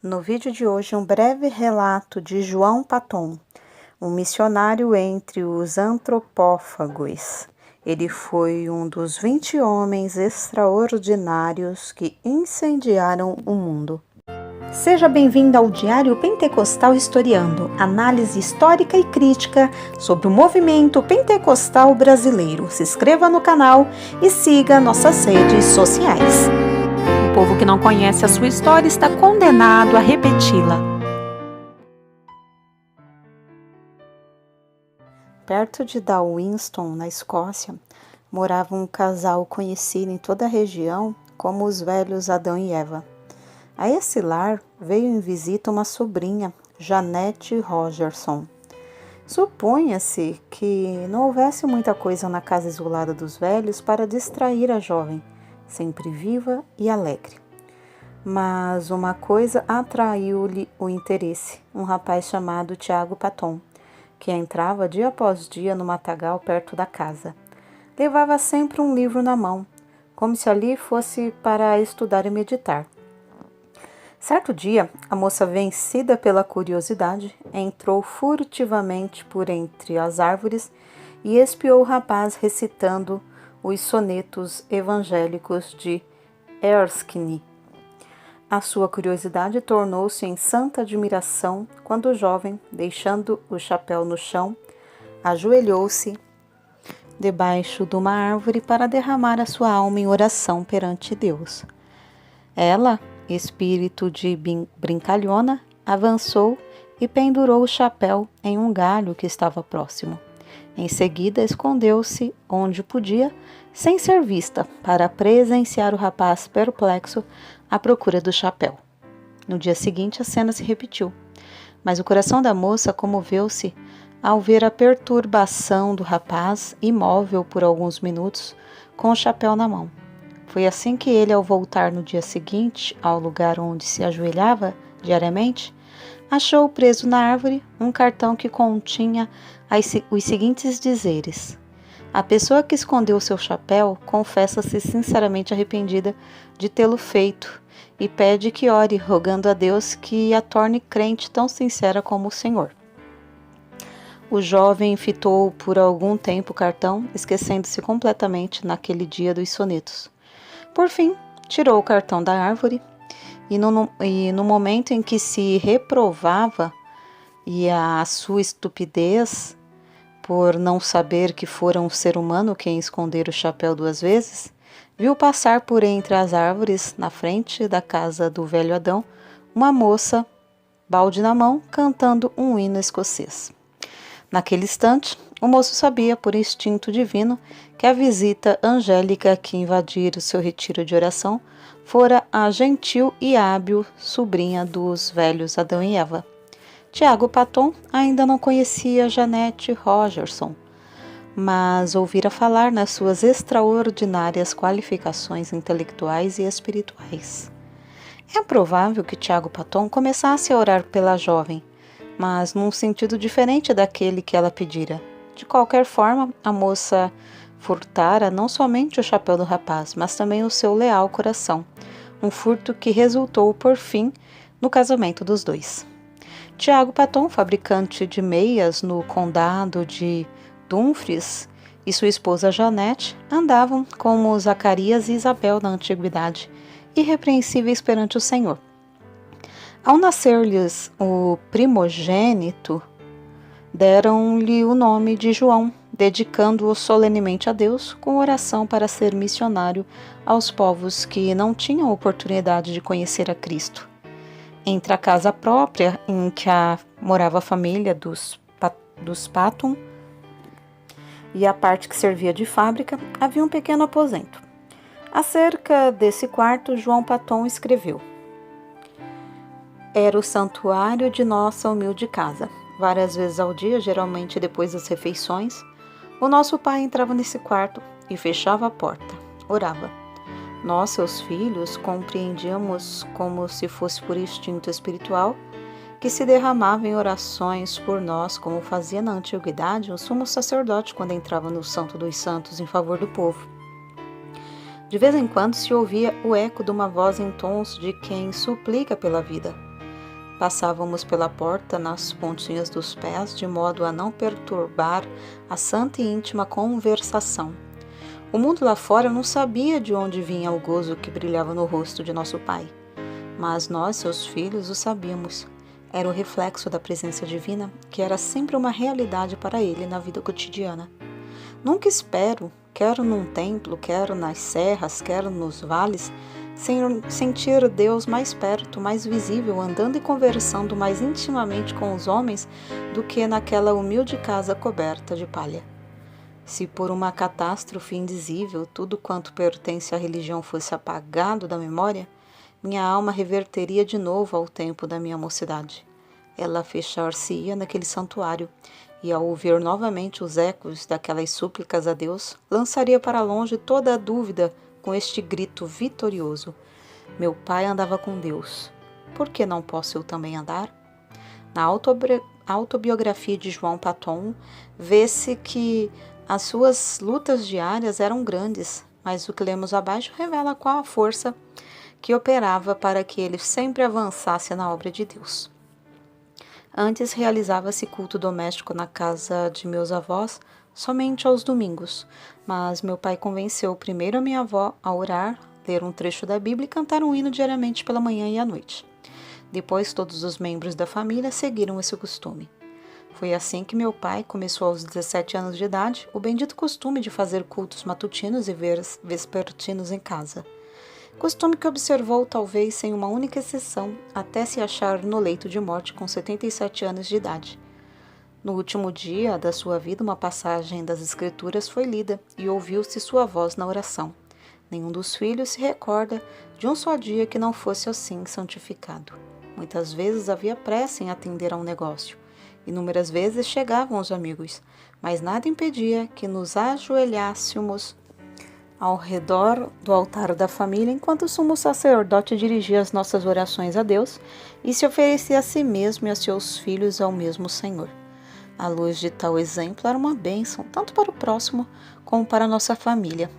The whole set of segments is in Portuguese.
No vídeo de hoje, um breve relato de João Paton, um missionário entre os antropófagos. Ele foi um dos 20 homens extraordinários que incendiaram o mundo. Seja bem-vindo ao Diário Pentecostal Historiando, análise histórica e crítica sobre o movimento pentecostal brasileiro. Se inscreva no canal e siga nossas redes sociais. O povo que não conhece a sua história está condenado a repeti-la. Perto de Darwinston, na Escócia, morava um casal conhecido em toda a região como os velhos Adão e Eva. A esse lar veio em visita uma sobrinha, Janete Rogerson. Supunha-se que não houvesse muita coisa na casa isolada dos velhos para distrair a jovem, sempre viva e alegre. Mas uma coisa atraiu-lhe o interesse, um rapaz chamado Tiago Paton, que entrava dia após dia no matagal perto da casa. Levava sempre um livro na mão, como se ali fosse para estudar e meditar. Certo dia, a moça, vencida pela curiosidade, entrou furtivamente por entre as árvores e espiou o rapaz recitando os sonetos evangélicos de Erskine. A sua curiosidade tornou-se em santa admiração quando o jovem, deixando o chapéu no chão, ajoelhou-se debaixo de uma árvore para derramar a sua alma em oração perante Deus. Ela, espírito de brincalhona, avançou e pendurou o chapéu em um galho que estava próximo. Em seguida, escondeu-se onde podia, sem ser vista, para presenciar o rapaz perplexo à procura do chapéu. No dia seguinte, a cena se repetiu, mas o coração da moça comoveu-se ao ver a perturbação do rapaz, imóvel por alguns minutos, com o chapéu na mão. Foi assim que ele, ao voltar no dia seguinte ao lugar onde se ajoelhava diariamente, achou preso na árvore um cartão que continha os seguintes dizeres: a pessoa que escondeu seu chapéu confessa-se sinceramente arrependida de tê-lo feito e pede que ore, rogando a Deus que a torne crente tão sincera como o Senhor. O jovem fitou por algum tempo o cartão, esquecendo-se completamente naquele dia dos sonetos. Por fim, tirou o cartão da árvore e no momento em que se reprovava e a sua estupidez por não saber que fora um ser humano quem escondera o chapéu 2 vezes, viu passar por entre as árvores, na frente da casa do velho Adão, uma moça, balde na mão, cantando um hino escocês. Naquele instante, o moço sabia, por instinto divino, que a visita angélica que invadira o seu retiro de oração fora a gentil e hábil sobrinha dos velhos Adão e Eva. Tiago Paton ainda não conhecia Janete Rogerson, mas ouvira falar nas suas extraordinárias qualificações intelectuais e espirituais. É provável que Tiago Paton começasse a orar pela jovem, mas num sentido diferente daquele que ela pedira. De qualquer forma, a moça furtara não somente o chapéu do rapaz, mas também o seu leal coração, um furto que resultou, por fim, no casamento dos dois. Tiago Paton, fabricante de meias no condado de Dumfries, e sua esposa Janete andavam como Zacarias e Isabel na antiguidade, irrepreensíveis perante o Senhor. Ao nascer-lhes o primogênito, deram-lhe o nome de João, dedicando-o solenemente a Deus com oração para ser missionário aos povos que não tinham oportunidade de conhecer a Cristo. Entre a casa própria em que morava a família dos Paton e a parte que servia de fábrica, havia um pequeno aposento. Acerca desse quarto, João Paton escreveu: era o santuário de nossa humilde casa. Várias vezes ao dia, geralmente depois das refeições, o nosso pai entrava nesse quarto e fechava a porta. Orava. Nós, seus filhos, compreendíamos, como se fosse por instinto espiritual, que se derramava em orações por nós, como fazia na antiguidade o sumo sacerdote quando entrava no Santo dos Santos em favor do povo. De vez em quando se ouvia o eco de uma voz em tons de quem suplica pela vida. Passávamos pela porta nas pontinhas dos pés, de modo a não perturbar a santa e íntima conversação. O mundo lá fora não sabia de onde vinha o gozo que brilhava no rosto de nosso pai. Mas nós, seus filhos, o sabíamos. Era o reflexo da presença divina, que era sempre uma realidade para ele na vida cotidiana. Nunca espero, quer num templo, quer nas serras, quer nos vales, sentir Deus mais perto, mais visível, andando e conversando mais intimamente com os homens do que naquela humilde casa coberta de palha. Se por uma catástrofe indizível tudo quanto pertence à religião fosse apagado da memória, minha alma reverteria de novo ao tempo da minha mocidade. Ela fechar-se-ia naquele santuário, e ao ouvir novamente os ecos daquelas súplicas a Deus, lançaria para longe toda a dúvida com este grito vitorioso: meu pai andava com Deus, por que não posso eu também andar? Na autobiografia de João Paton, vê-se que as suas lutas diárias eram grandes, mas o que lemos abaixo revela qual a força que operava para que ele sempre avançasse na obra de Deus. Antes realizava-se culto doméstico na casa de meus avós somente aos domingos, mas meu pai convenceu primeiro a minha avó a orar, ler um trecho da Bíblia e cantar um hino diariamente pela manhã e à noite. Depois todos os membros da família seguiram esse costume. Foi assim que meu pai começou aos 17 anos de idade o bendito costume de fazer cultos matutinos e vespertinos em casa. Costume que observou talvez sem uma única exceção até se achar no leito de morte com 77 anos de idade. No último dia da sua vida, uma passagem das Escrituras foi lida e ouviu-se sua voz na oração. Nenhum dos filhos se recorda de um só dia que não fosse assim santificado. Muitas vezes havia pressa em atender a um negócio. Inúmeras vezes chegavam os amigos, mas nada impedia que nos ajoelhássemos ao redor do altar da família enquanto o sumo sacerdote dirigia as nossas orações a Deus e se oferecia a si mesmo e a seus filhos ao mesmo Senhor. A luz de tal exemplo era uma bênção, tanto para o próximo como para a nossa família.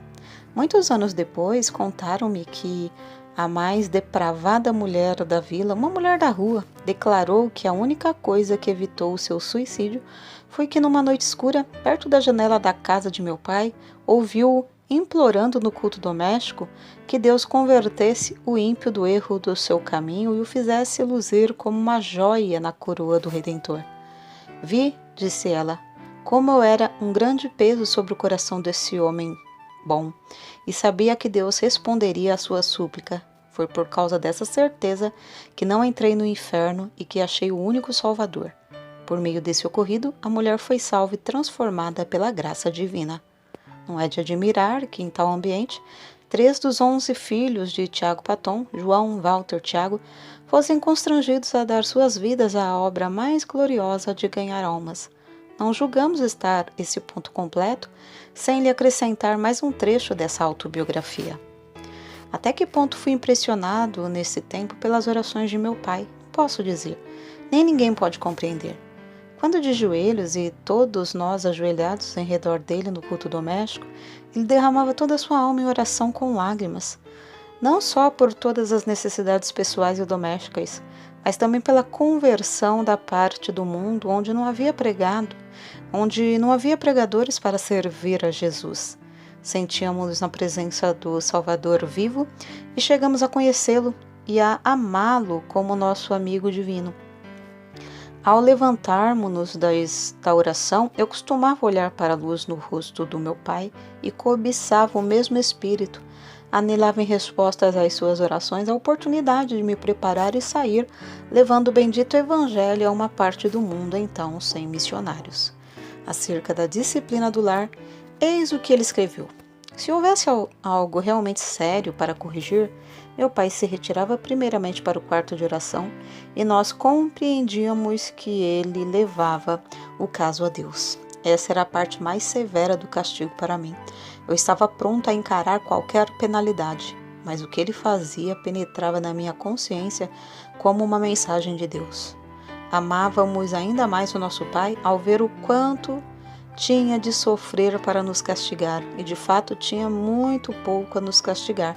Muitos anos depois, contaram-me que a mais depravada mulher da vila, uma mulher da rua, declarou que a única coisa que evitou o seu suicídio foi que numa noite escura, perto da janela da casa de meu pai, ouviu implorando no culto doméstico que Deus convertesse o ímpio do erro do seu caminho e o fizesse luzir como uma joia na coroa do Redentor. Vi, disse ela, como eu era um grande peso sobre o coração desse homem bom, e sabia que Deus responderia à sua súplica. Foi por causa dessa certeza que não entrei no inferno e que achei o único Salvador. Por meio desse ocorrido, a mulher foi salva e transformada pela graça divina. Não é de admirar que, em tal ambiente, 3 dos 11 filhos de Tiago Paton, João, Walter, Tiago, fossem constrangidos a dar suas vidas à obra mais gloriosa de ganhar almas. Não julgamos estar esse ponto completo sem lhe acrescentar mais um trecho dessa autobiografia. Até que ponto fui impressionado nesse tempo pelas orações de meu pai, posso dizer, nem ninguém pode compreender. Quando de joelhos e todos nós ajoelhados em redor dele no culto doméstico, ele derramava toda a sua alma em oração com lágrimas, não só por todas as necessidades pessoais e domésticas, mas também pela conversão da parte do mundo onde não havia pregadores para servir a Jesus. Sentíamos-nos na presença do Salvador vivo e chegamos a conhecê-lo e a amá-lo como nosso amigo divino. Ao levantarmos-nos da oração, eu costumava olhar para a luz no rosto do meu pai e cobiçava o mesmo espírito. Anelava em respostas às suas orações a oportunidade de me preparar e sair, levando o bendito evangelho a uma parte do mundo então sem missionários. Acerca da disciplina do lar, eis o que ele escreveu. Se houvesse algo realmente sério para corrigir, meu pai se retirava primeiramente para o quarto de oração e nós compreendíamos que ele levava o caso a Deus. Essa era a parte mais severa do castigo para mim. Eu estava pronto a encarar qualquer penalidade, mas o que ele fazia penetrava na minha consciência como uma mensagem de Deus. Amávamos ainda mais o nosso pai ao ver o quanto tinha de sofrer para nos castigar, e de fato tinha muito pouco a nos castigar,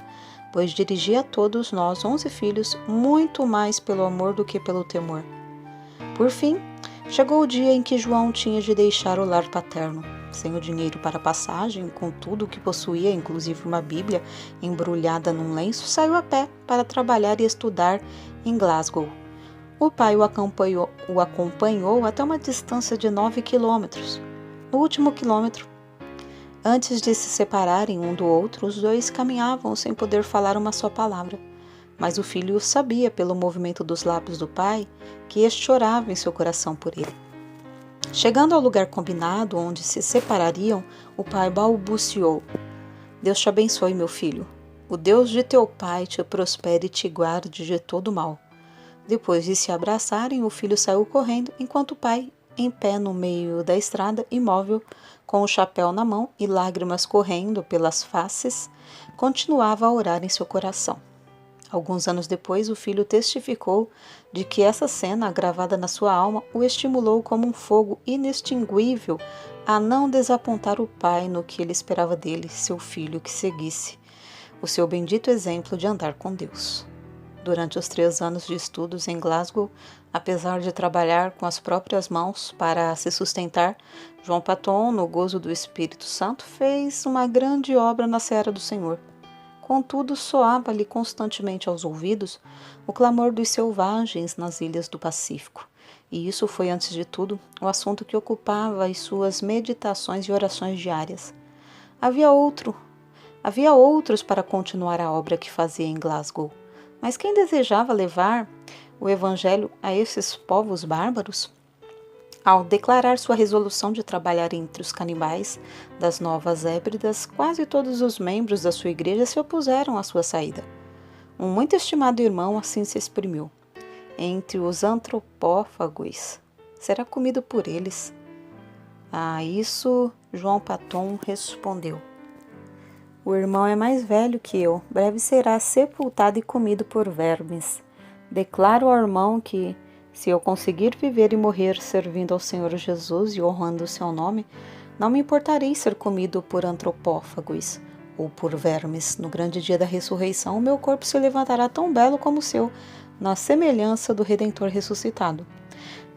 pois dirigia a todos nós 11 filhos muito mais pelo amor do que pelo temor. Por fim, chegou o dia em que João tinha de deixar o lar paterno. Sem o dinheiro para a passagem, com tudo o que possuía, inclusive uma Bíblia embrulhada num lenço, saiu a pé para trabalhar e estudar em Glasgow. O pai o acompanhou até uma distância de 9 quilômetros. No último quilômetro, antes de se separarem um do outro, os dois caminhavam sem poder falar uma só palavra. Mas o filho sabia, pelo movimento dos lábios do pai, que este chorava em seu coração por ele. Chegando ao lugar combinado, onde se separariam, o pai balbuciou: Deus te abençoe, meu filho. O Deus de teu pai te prospere e te guarde de todo mal. Depois de se abraçarem, o filho saiu correndo, enquanto o pai, em pé no meio da estrada, imóvel, com o chapéu na mão e lágrimas correndo pelas faces, continuava a orar em seu coração. Alguns anos depois, o filho testificou de que essa cena, gravada na sua alma, o estimulou como um fogo inextinguível a não desapontar o pai no que ele esperava dele, seu filho, que seguisse o seu bendito exemplo de andar com Deus. Durante os 3 anos de estudos em Glasgow, apesar de trabalhar com as próprias mãos para se sustentar, João Paton, no gozo do Espírito Santo, fez uma grande obra na seara do Senhor. Contudo, soava-lhe constantemente aos ouvidos o clamor dos selvagens nas ilhas do Pacífico. E isso foi, antes de tudo, o assunto que ocupava as suas meditações e orações diárias. Havia outros para continuar a obra que fazia em Glasgow. Mas quem desejava levar o Evangelho a esses povos bárbaros? Ao declarar sua resolução de trabalhar entre os canibais das Novas Hébridas, quase todos os membros da sua igreja se opuseram à sua saída. Um muito estimado irmão assim se exprimiu: entre os antropófagos, será comido por eles. A isso, João Paton respondeu: o irmão é mais velho que eu, breve será sepultado e comido por vermes. Declaro ao irmão que, se eu conseguir viver e morrer servindo ao Senhor Jesus e honrando o seu nome, não me importarei ser comido por antropófagos ou por vermes. No grande dia da ressurreição, o meu corpo se levantará tão belo como o seu, na semelhança do Redentor ressuscitado.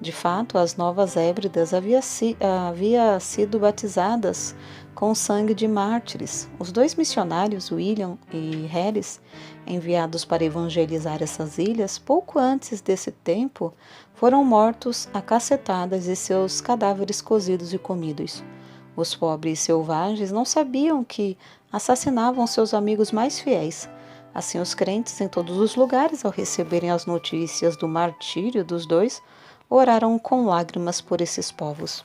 De fato, as Novas Hébridas havia sido batizadas com sangue de mártires. Os 2 missionários, William e Harris, enviados para evangelizar essas ilhas, pouco antes desse tempo, foram mortos a cacetadas e seus cadáveres cozidos e comidos. Os pobres selvagens não sabiam que assassinavam seus amigos mais fiéis. Assim, os crentes em todos os lugares, ao receberem as notícias do martírio dos 2, oraram com lágrimas por esses povos.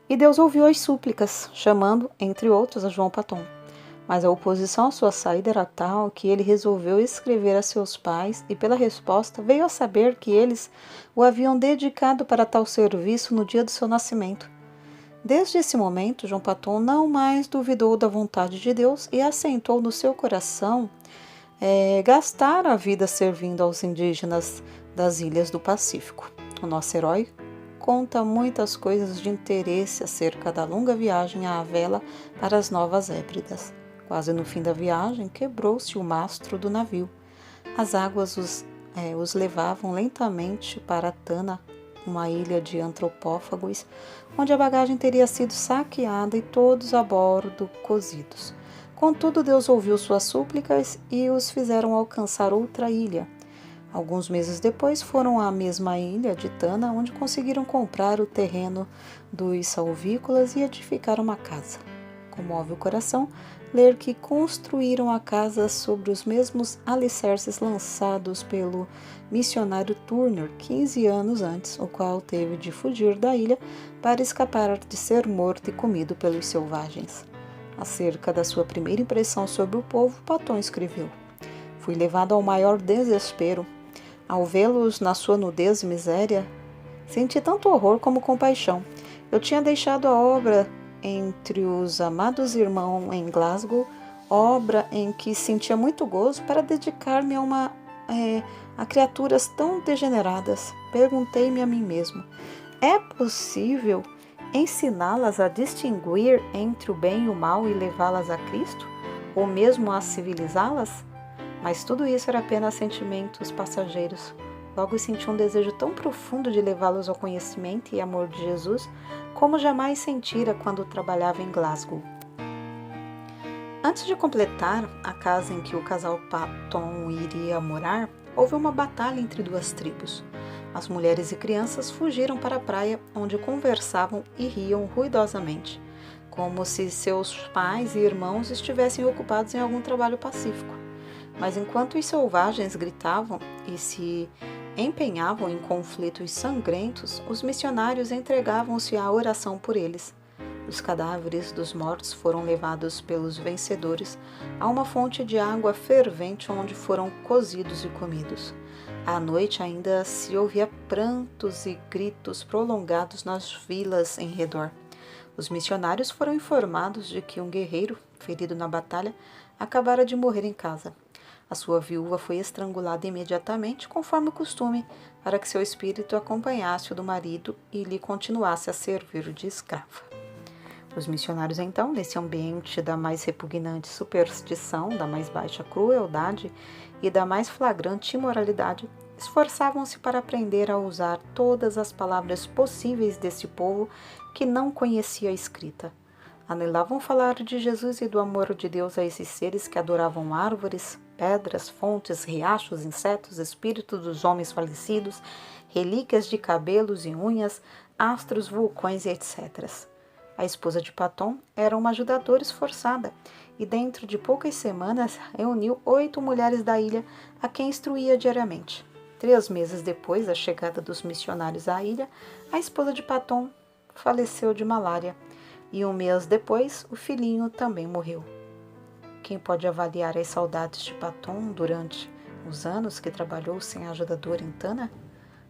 E Deus ouviu as súplicas, chamando, entre outros, a João Paton. Mas a oposição à sua saída era tal que ele resolveu escrever a seus pais e, pela resposta, veio a saber que eles o haviam dedicado para tal serviço no dia do seu nascimento. Desde esse momento, João Paton não mais duvidou da vontade de Deus e assentou no seu coração gastar a vida servindo aos indígenas das ilhas do Pacífico. O nosso herói conta muitas coisas de interesse acerca da longa viagem à vela para as Novas Hébridas. Quase no fim da viagem, quebrou-se o mastro do navio. As águas os levavam lentamente para Tana, uma ilha de antropófagos, onde a bagagem teria sido saqueada e todos a bordo cozidos. Contudo, Deus ouviu suas súplicas e os fizeram alcançar outra ilha. Alguns meses depois foram à mesma ilha de Tana, onde conseguiram comprar o terreno dos salvícolas e edificar uma casa. Comove o coração ler que construíram a casa sobre os mesmos alicerces lançados pelo missionário Turner 15 anos antes, o qual teve de fugir da ilha para escapar de ser morto e comido pelos selvagens. Acerca da sua primeira impressão sobre o povo, Paton escreveu: fui levado ao maior desespero. Ao vê-los na sua nudez e miséria, senti tanto horror como compaixão. Eu tinha deixado a obra entre os amados irmãos em Glasgow, obra em que sentia muito gozo, para dedicar-me a criaturas tão degeneradas. Perguntei-me a mim mesmo: é possível ensiná-las a distinguir entre o bem e o mal e levá-las a Cristo? ou mesmo a civilizá-las? Mas tudo isso era apenas sentimentos passageiros. Logo senti um desejo tão profundo de levá-los ao conhecimento e amor de Jesus, como jamais sentira quando trabalhava em Glasgow. Antes de completar a casa em que o casal Patton iria morar, houve uma batalha entre duas tribos. As mulheres e crianças fugiram para a praia, onde conversavam e riam ruidosamente, como se seus pais e irmãos estivessem ocupados em algum trabalho pacífico. Mas enquanto os selvagens gritavam e se empenhavam em conflitos sangrentos, os missionários entregavam-se à oração por eles. Os cadáveres dos mortos foram levados pelos vencedores a uma fonte de água fervente onde foram cozidos e comidos. À noite ainda se ouvia prantos e gritos prolongados nas vilas em redor. Os missionários foram informados de que um guerreiro, ferido na batalha, acabara de morrer em casa. A sua viúva foi estrangulada imediatamente, conforme o costume, para que seu espírito acompanhasse o do marido e lhe continuasse a servir de escrava. Os missionários, então, nesse ambiente da mais repugnante superstição, da mais baixa crueldade e da mais flagrante imoralidade, esforçavam-se para aprender a usar todas as palavras possíveis desse povo que não conhecia a escrita. Anelavam falar de Jesus e do amor de Deus a esses seres que adoravam árvores, pedras, fontes, riachos, insetos, espíritos dos homens falecidos, relíquias de cabelos e unhas, astros, vulcões e etc. A esposa de Patton era uma ajudadora esforçada e dentro de poucas semanas reuniu 8 mulheres da ilha a quem instruía diariamente. 3 meses depois da chegada dos missionários à ilha, a esposa de Patton faleceu de malária e 1 mês depois o filhinho também morreu. Quem pode avaliar as saudades de Patton durante os anos que trabalhou sem ajudadora em Tana?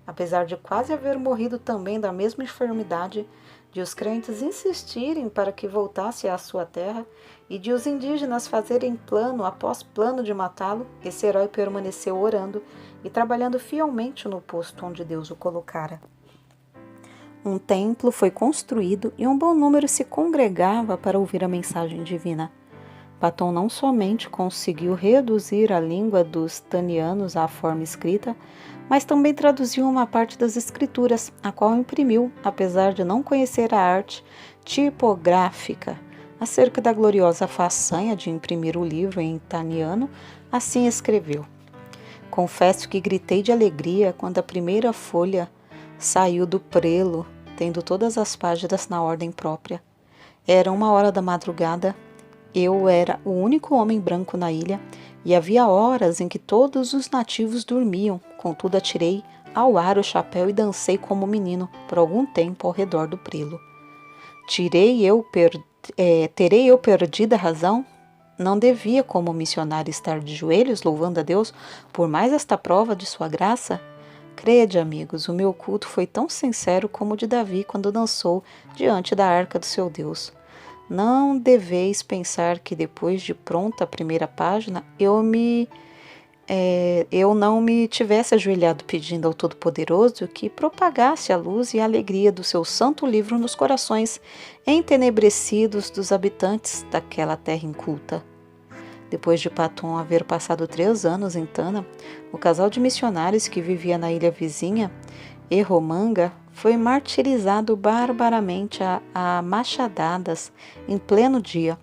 Apesar de quase haver morrido também da mesma enfermidade, de os crentes insistirem para que voltasse à sua terra e de os indígenas fazerem plano após plano de matá-lo, esse herói permaneceu orando e trabalhando fielmente no posto onde Deus o colocara. Um templo foi construído e um bom número se congregava para ouvir a mensagem divina. Patton não somente conseguiu reduzir a língua dos tanianos à forma escrita, mas também traduziu uma parte das escrituras, a qual imprimiu, apesar de não conhecer a arte tipográfica. Acerca da gloriosa façanha de imprimir o livro em taniano, assim escreveu: Confesso que gritei de alegria quando a primeira folha saiu do prelo, tendo todas as páginas na ordem própria. Era 1h da madrugada. Eu era o único homem branco na ilha e havia horas em que todos os nativos dormiam. Contudo, atirei ao ar o chapéu e dancei como menino por algum tempo ao redor do prelo. Terei eu perdido a razão? Não devia, como missionário, estar de joelhos louvando a Deus por mais esta prova de sua graça? Crede, amigos, o meu culto foi tão sincero como o de Davi quando dançou diante da arca do seu Deus. Não deveis pensar que depois de pronta a primeira página eu não me tivesse ajoelhado pedindo ao Todo-Poderoso que propagasse a luz e a alegria do seu santo livro nos corações entenebrecidos dos habitantes daquela terra inculta. Depois de Patton haver passado 3 anos em Tana, o casal de missionários que vivia na ilha vizinha, Erromanga, foi martirizado barbaramente a machadadas em pleno dia.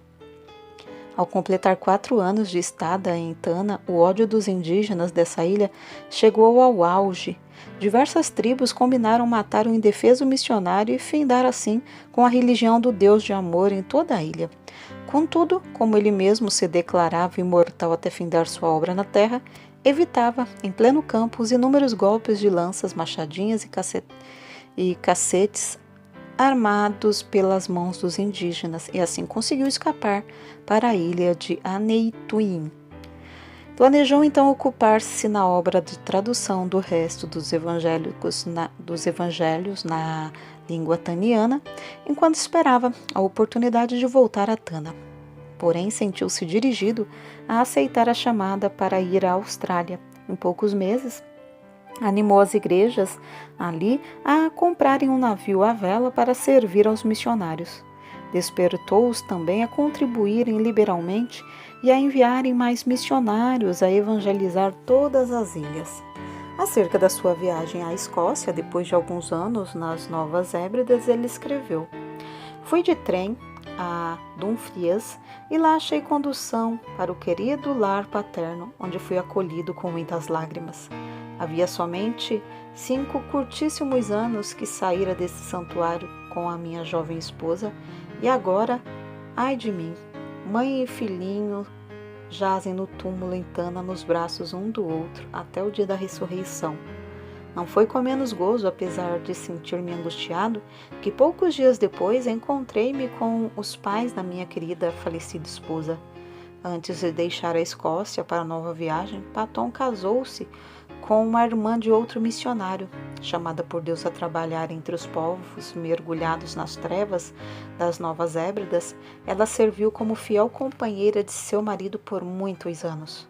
Ao completar 4 anos de estada em Tana, o ódio dos indígenas dessa ilha chegou ao auge. Diversas tribos combinaram matar o indefeso missionário e findar assim com a religião do Deus de amor em toda a ilha. Contudo, como ele mesmo se declarava imortal até findar sua obra na terra, evitava, em pleno campo, os inúmeros golpes de lanças, machadinhas e cacetes armados pelas mãos dos indígenas, e assim conseguiu escapar para a ilha de Aneituim. Planejou então ocupar-se na obra de tradução do resto dos evangelhos na língua taniana, enquanto esperava a oportunidade de voltar a Tana. Porém, sentiu-se dirigido a aceitar a chamada para ir à Austrália. Em poucos meses, animou as igrejas ali a comprarem um navio à vela para servir aos missionários. Despertou-os também a contribuírem liberalmente e a enviarem mais missionários a evangelizar todas as ilhas. Acerca da sua viagem à Escócia, depois de alguns anos nas Novas Hébridas, ele escreveu: Fui de trem a Dumfries e lá achei condução para o querido lar paterno, onde fui acolhido com muitas lágrimas. Havia somente 5 curtíssimos anos que saíra desse santuário com a minha jovem esposa, e agora, ai de mim, mãe e filhinho jazem no túmulo em Tana nos braços um do outro até o dia da ressurreição. Não foi com menos gozo, apesar de sentir-me angustiado, que poucos dias depois encontrei-me com os pais da minha querida falecida esposa. Antes de deixar a Escócia para a nova viagem, Paton casou-se com uma irmã de outro missionário, chamada por Deus a trabalhar entre os povos mergulhados nas trevas das Novas Hébridas. Ela serviu como fiel companheira de seu marido por muitos anos.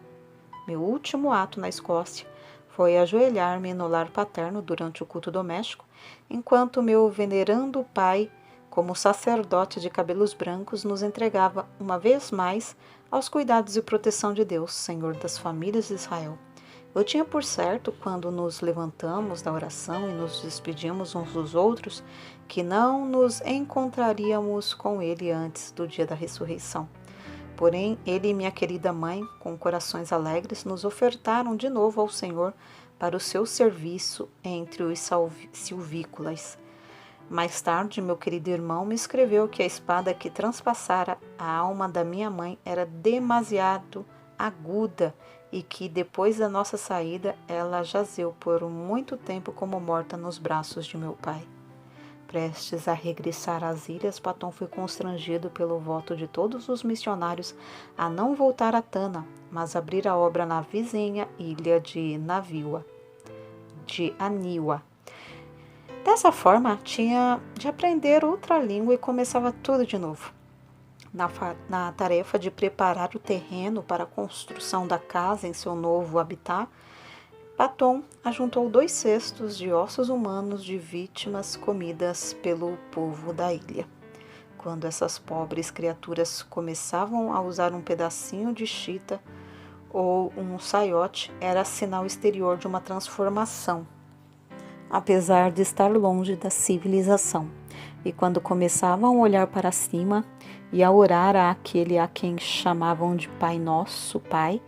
Meu último ato na Escócia foi ajoelhar-me no lar paterno durante o culto doméstico, enquanto meu venerando pai, como sacerdote de cabelos brancos, nos entregava uma vez mais aos cuidados e proteção de Deus, Senhor das famílias de Israel. Eu tinha por certo, quando nos levantamos da oração e nos despedimos uns dos outros, que não nos encontraríamos com ele antes do dia da ressurreição. Porém, ele e minha querida mãe, com corações alegres, nos ofertaram de novo ao Senhor para o seu serviço entre os silvícolas. Mais tarde, meu querido irmão me escreveu que a espada que transpassara a alma da minha mãe era demasiado aguda e que, depois da nossa saída, ela jazeu por muito tempo como morta nos braços de meu pai. Prestes a regressar às ilhas, Paton foi constrangido pelo voto de todos os missionários a não voltar a Tana, mas abrir a obra na vizinha ilha de Aniwa. Dessa forma, tinha de aprender outra língua e começava tudo de novo. Na tarefa de preparar o terreno para a construção da casa em seu novo habitat, Paton ajuntou 2 cestos de ossos humanos de vítimas comidas pelo povo da ilha. Quando essas pobres criaturas começavam a usar um pedacinho de chita ou um saiote, era sinal exterior de uma transformação, apesar de estar longe da civilização. E quando começavam a olhar para cima e a orar àquele a quem chamavam de Pai Nosso, Pai,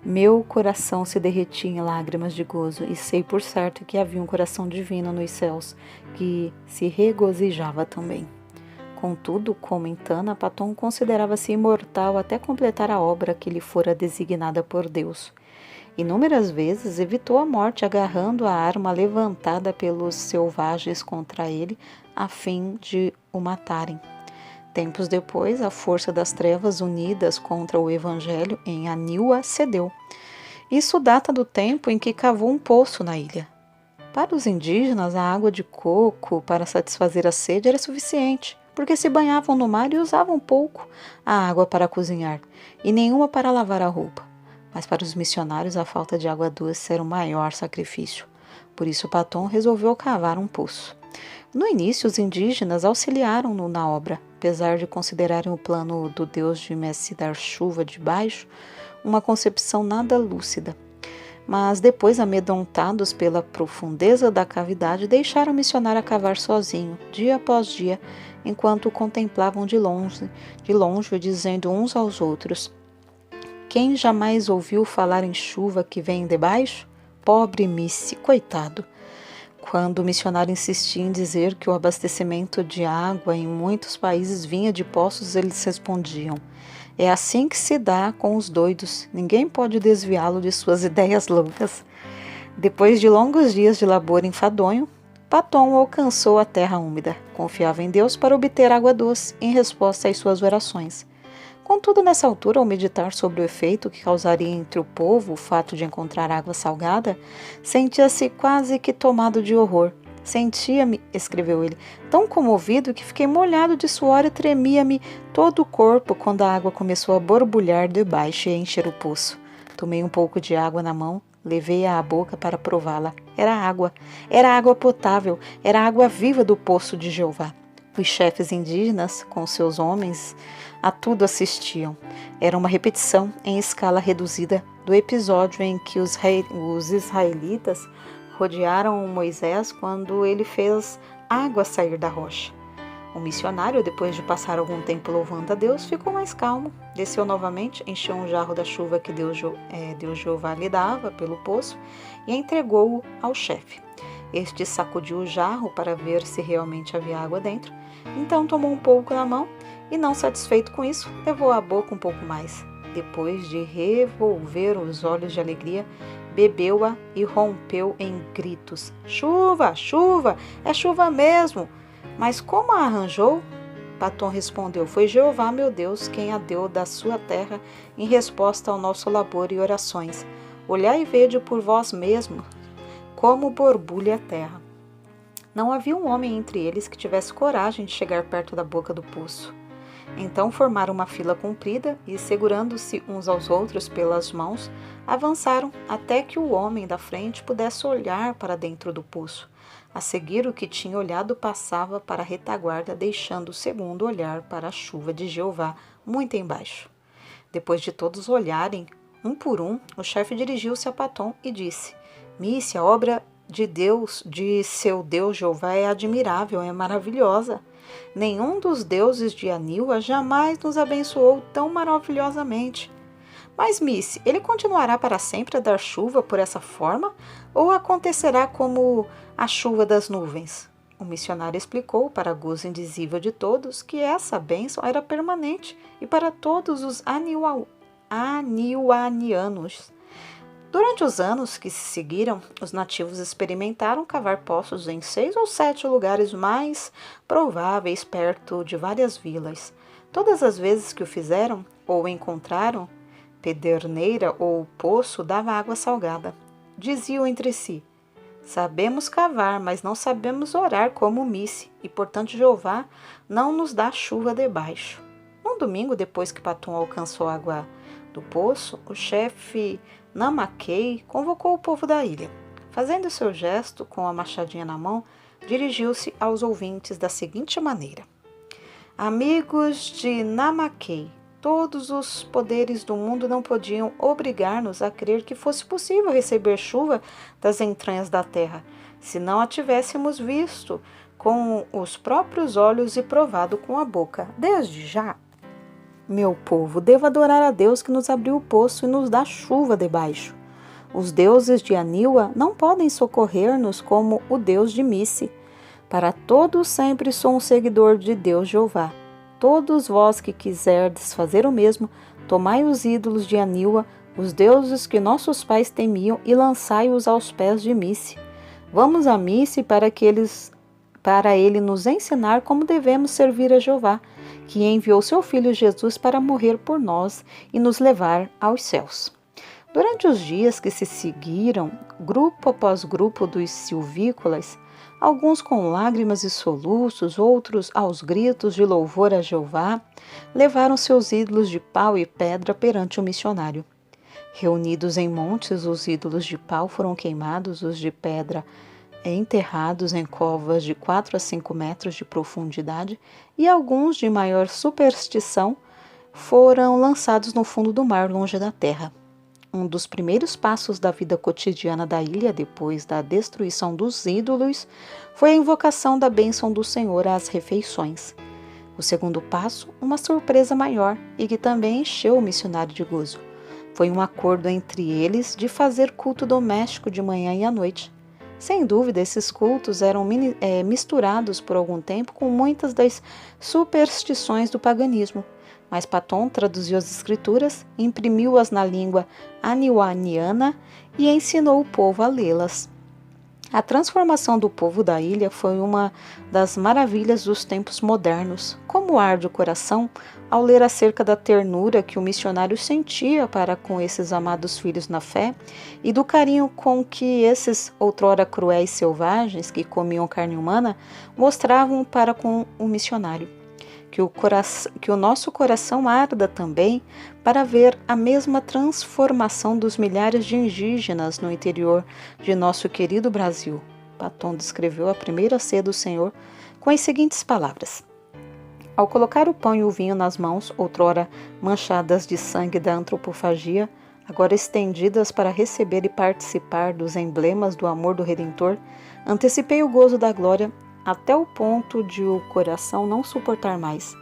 meu coração se derretia em lágrimas de gozo, e sei por certo que havia um coração divino nos céus que se regozijava também. Contudo, como em Tana, Paton considerava-se imortal até completar a obra que lhe fora designada por Deus. Inúmeras vezes evitou a morte agarrando a arma levantada pelos selvagens contra ele, a fim de o matarem. Tempos depois, a força das trevas unidas contra o Evangelho em Aniwa cedeu. Isso data do tempo em que cavou um poço na ilha. Para os indígenas, a água de coco para satisfazer a sede era suficiente, porque se banhavam no mar e usavam pouco a água para cozinhar, e nenhuma para lavar a roupa. Mas para os missionários, a falta de água doce era o maior sacrifício. Por isso, Paton resolveu cavar um poço. No início, os indígenas auxiliaram-no na obra, apesar de considerarem o plano do Deus de Messi dar chuva de baixo uma concepção nada lúcida. Mas depois, amedrontados pela profundeza da cavidade, deixaram o missionário cavar sozinho, dia após dia, enquanto o contemplavam de longe, dizendo uns aos outros: Quem jamais ouviu falar em chuva que vem de baixo? Pobre Missy, coitado! Quando o missionário insistia em dizer que o abastecimento de água em muitos países vinha de poços, eles respondiam: é assim que se dá com os doidos, ninguém pode desviá-lo de suas ideias loucas. Depois de longos dias de labor enfadonho, Paton alcançou a terra úmida. Confiava em Deus para obter água doce em resposta às suas orações. Contudo, nessa altura, ao meditar sobre o efeito que causaria entre o povo o fato de encontrar água salgada, sentia-se quase que tomado de horror. Sentia-me, escreveu ele, tão comovido que fiquei molhado de suor e tremia-me todo o corpo quando a água começou a borbulhar debaixo e a encher o poço. Tomei um pouco de água na mão, levei-a à boca para prová-la. Era água potável, era a água viva do poço de Jeová. Os chefes indígenas, com seus homens, a tudo assistiam. Era uma repetição em escala reduzida do episódio em que os israelitas rodearam Moisés quando ele fez água sair da rocha. O missionário, depois de passar algum tempo louvando a Deus, ficou mais calmo. Desceu novamente, encheu um jarro da chuva que Deus Jeová lhe dava pelo poço e entregou-o ao chefe. Este sacudiu o jarro para ver se realmente havia água dentro. Então tomou um pouco na mão e, não satisfeito com isso, levou à boca um pouco mais. Depois de revolver os olhos de alegria, bebeu-a e rompeu em gritos. Chuva, chuva, é chuva mesmo! Mas como a arranjou? Patom respondeu, foi Jeová, meu Deus, quem a deu da sua terra em resposta ao nosso labor e orações. Olhai e vede por vós mesmos como borbulha a terra. Não havia um homem entre eles que tivesse coragem de chegar perto da boca do poço. Então formaram uma fila comprida e, segurando-se uns aos outros pelas mãos, avançaram até que o homem da frente pudesse olhar para dentro do poço. A seguir, o que tinha olhado passava para a retaguarda, deixando o segundo olhar para a chuva de Jeová, muito embaixo. Depois de todos olharem, um por um, o chefe dirigiu-se a Patom e disse, Misse, a obra de Deus, de seu Deus Jeová é admirável, é maravilhosa. Nenhum dos deuses de Aniwa jamais nos abençoou tão maravilhosamente. Mas, Misse, ele continuará para sempre a dar chuva por essa forma? Ou acontecerá como a chuva das nuvens? O missionário explicou, para gozo indizível de todos, que essa bênção era permanente e para todos os aniwanianos. Durante os anos que se seguiram, os nativos experimentaram cavar poços em 6 ou 7 lugares mais prováveis perto de várias vilas. Todas as vezes que o fizeram ou encontraram, pederneira ou poço dava água salgada. Diziam entre si, sabemos cavar, mas não sabemos orar como Misse, e portanto Jeová não nos dá chuva debaixo. Um domingo, depois que Patom alcançou a água do poço, o chefe Namakei convocou o povo da ilha. Fazendo seu gesto com a machadinha na mão, dirigiu-se aos ouvintes da seguinte maneira. Amigos de Namakei, todos os poderes do mundo não podiam obrigar-nos a crer que fosse possível receber chuva das entranhas da terra, se não a tivéssemos visto com os próprios olhos e provado com a boca. Desde já, meu povo, devo adorar a Deus que nos abriu o poço e nos dá chuva debaixo. Os deuses de Aniwa não podem socorrer-nos como o Deus de Misse. Para todos sempre sou um seguidor de Deus Jeová. Todos vós que quiserdes fazer o mesmo, tomai os ídolos de Aniwa, os deuses que nossos pais temiam, e lançai-os aos pés de Misse. Vamos a Misse para ele nos ensinar como devemos servir a Jeová, que enviou seu Filho Jesus para morrer por nós e nos levar aos céus. Durante os dias que se seguiram, grupo após grupo dos silvícolas, alguns com lágrimas e soluços, outros aos gritos de louvor a Jeová, levaram seus ídolos de pau e pedra perante o missionário. Reunidos em montes, os ídolos de pau foram queimados, os de pedra enterrados em covas de 4 a 5 metros de profundidade, e alguns de maior superstição foram lançados no fundo do mar, longe da terra. Um dos primeiros passos da vida cotidiana da ilha, depois da destruição dos ídolos, foi a invocação da bênção do Senhor às refeições. O segundo passo, uma surpresa maior e que também encheu o missionário de gozo. Foi um acordo entre eles de fazer culto doméstico de manhã e à noite. Sem dúvida, esses cultos eram misturados por algum tempo com muitas das superstições do paganismo, mas Patom traduziu as escrituras, imprimiu-as na língua aniwaniana e ensinou o povo a lê-las. A transformação do povo da ilha foi uma das maravilhas dos tempos modernos. Como arde o coração ao ler acerca da ternura que o missionário sentia para com esses amados filhos na fé e do carinho com que esses outrora cruéis selvagens que comiam carne humana mostravam para com o missionário. Que o nosso coração arda também para ver a mesma transformação dos milhares de indígenas no interior de nosso querido Brasil. Patom descreveu a primeira ceia do Senhor com as seguintes palavras: ao colocar o pão e o vinho nas mãos, outrora manchadas de sangue da antropofagia, agora estendidas para receber e participar dos emblemas do amor do Redentor, antecipei o gozo da glória até o ponto de o coração não suportar mais.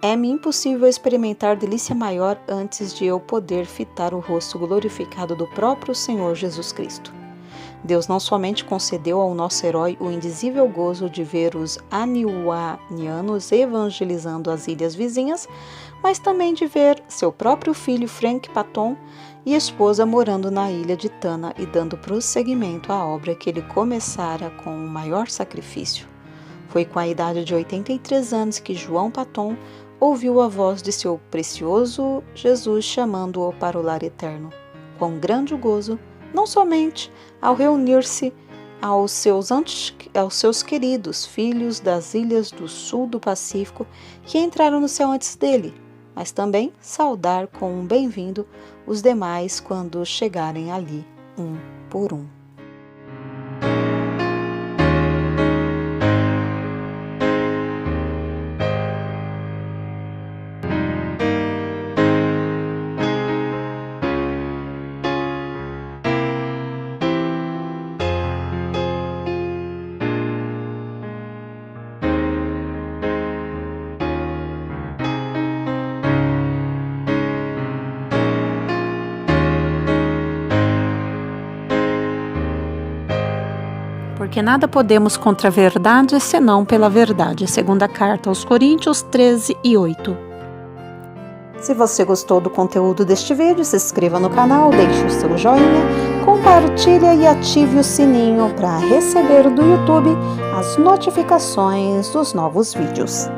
É-me impossível experimentar delícia maior antes de eu poder fitar o rosto glorificado do próprio Senhor Jesus Cristo. Deus não somente concedeu ao nosso herói o indizível gozo de ver os aniuanianos evangelizando as ilhas vizinhas, mas também de ver seu próprio filho Frank Paton e esposa morando na ilha de Tana e dando prosseguimento à obra que ele começara com o maior sacrifício. Foi com a idade de 83 anos que João Paton ouviu a voz de seu precioso Jesus chamando-o para o lar eterno. Com grande gozo, não somente ao reunir-se aos seus queridos filhos das ilhas do sul do Pacífico que entraram no céu antes dele, mas também saudar com um bem-vindo os demais quando chegarem ali, um por um. Porque nada podemos contra a verdade, senão pela verdade. Segunda carta aos Coríntios 13:8. Se você gostou do conteúdo deste vídeo, se inscreva no canal, deixe o seu joinha, compartilhe e ative o sininho para receber do YouTube as notificações dos novos vídeos.